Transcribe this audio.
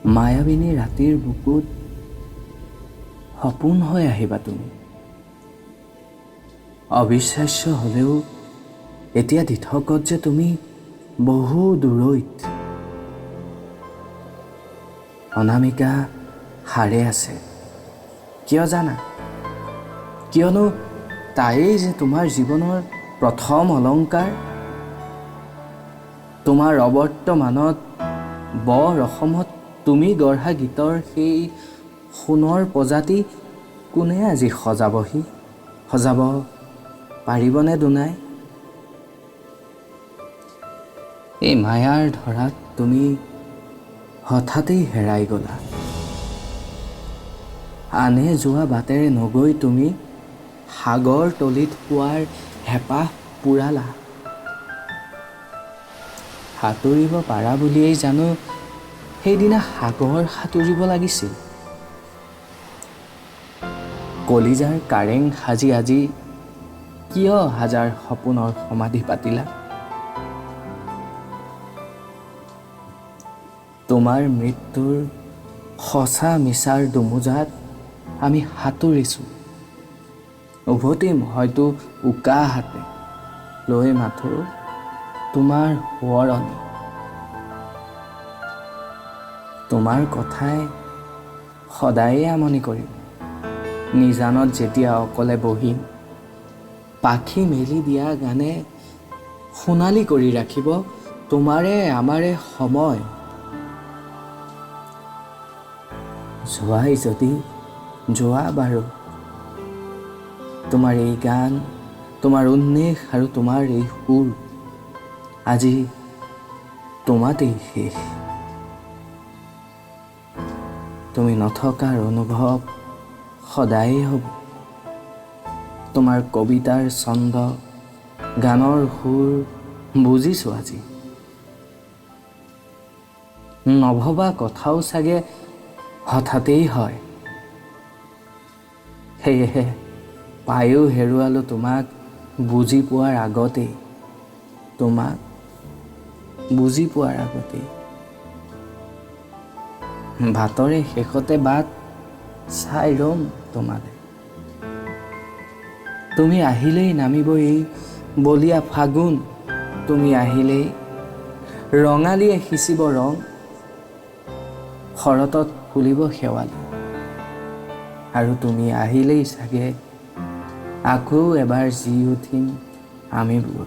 মায়াবিনী ৰাতিৰ বুকুত সপোন হৈ আহিবা তুমি। অবিশ্বাস্য হ'লেও এতিয়া দিঠকত যে তুমি বহু দূৰৈত। অনামিকা হাৰে আছে, কিয় জানা? কিয়নো তায়েই যে তোমাৰ জীৱনৰ প্ৰথম অলংকাৰ। তোমাৰ অবৰ্তমানত বৰ অসমত তুমি গঢ়া গীতৰ সেই সোণৰ প্ৰজাতি কোনে আজি সজাব পাৰিবনে দুনাই? এই মায়াৰ ধৰাত তুমি হঠাতেই হেৰাই গ'লা। আনে যোৱা বাটেৰে নগৈ তুমি সাগৰ তলিত পোৱাৰ হেঁপাহ পূৰালা। সাঁতুৰিব পাৰা বুলিয়েই জানো সেইদিনা সাগৰ সাঁতুৰিব লাগিছিল। কলিজাৰ কাৰেং সাজি আজি কিয় হাজাৰ সপোনৰ সমাধি পাতিলা? তোমাৰ মৃত্যুৰ সঁচা মিছাৰ দুমোজাত আমি সাঁতুৰিছোঁ। উভতিম হয়তো উকা হাতে লৈ মাথো তোমাৰ সোঁৱৰণি। তোমাৰ কথাই সদায়ে আমনি কৰিম। নিজানত যেতিয়া অকলে বহিম, পাখি মেলি দিয়া গানে সোণালী কৰি ৰাখিব তোমাৰে আমাৰে সময়। যোৱাই যদি যোৱা বাৰু, তোমাৰ এই গান, তোমাৰ উন্মেষ আৰু তোমাৰ এই সুৰ আজি তোমাতেই শেষ। তুমি নথকাৰ অনুভৱ সদায়েই হ'ব। তোমাৰ কবিতাৰ ছন্দ, গানৰ সুৰ বুজিছোঁ আজি। নভবা কথাও চাগে হঠাতেই হয়। সেয়েহে পায়ো হেৰুৱালোঁ তোমাক বুজি পোৱাৰ আগতেই। তোমাক বুজি পোৱাৰ আগতেই। বাটৰে শেষতে বাট চাই ৰ'ম তোমালে। তুমি আহিলেই নামিব এই বলীয়া ফাগুন। তুমি আহিলেই ৰঙালীয়ে সিঁচিব ৰং। শৰতত ফুলিব শেৱালি। আৰু তুমি আহিলেই চাগে আকৌ এবাৰ জি উঠিম আমিবোৰ।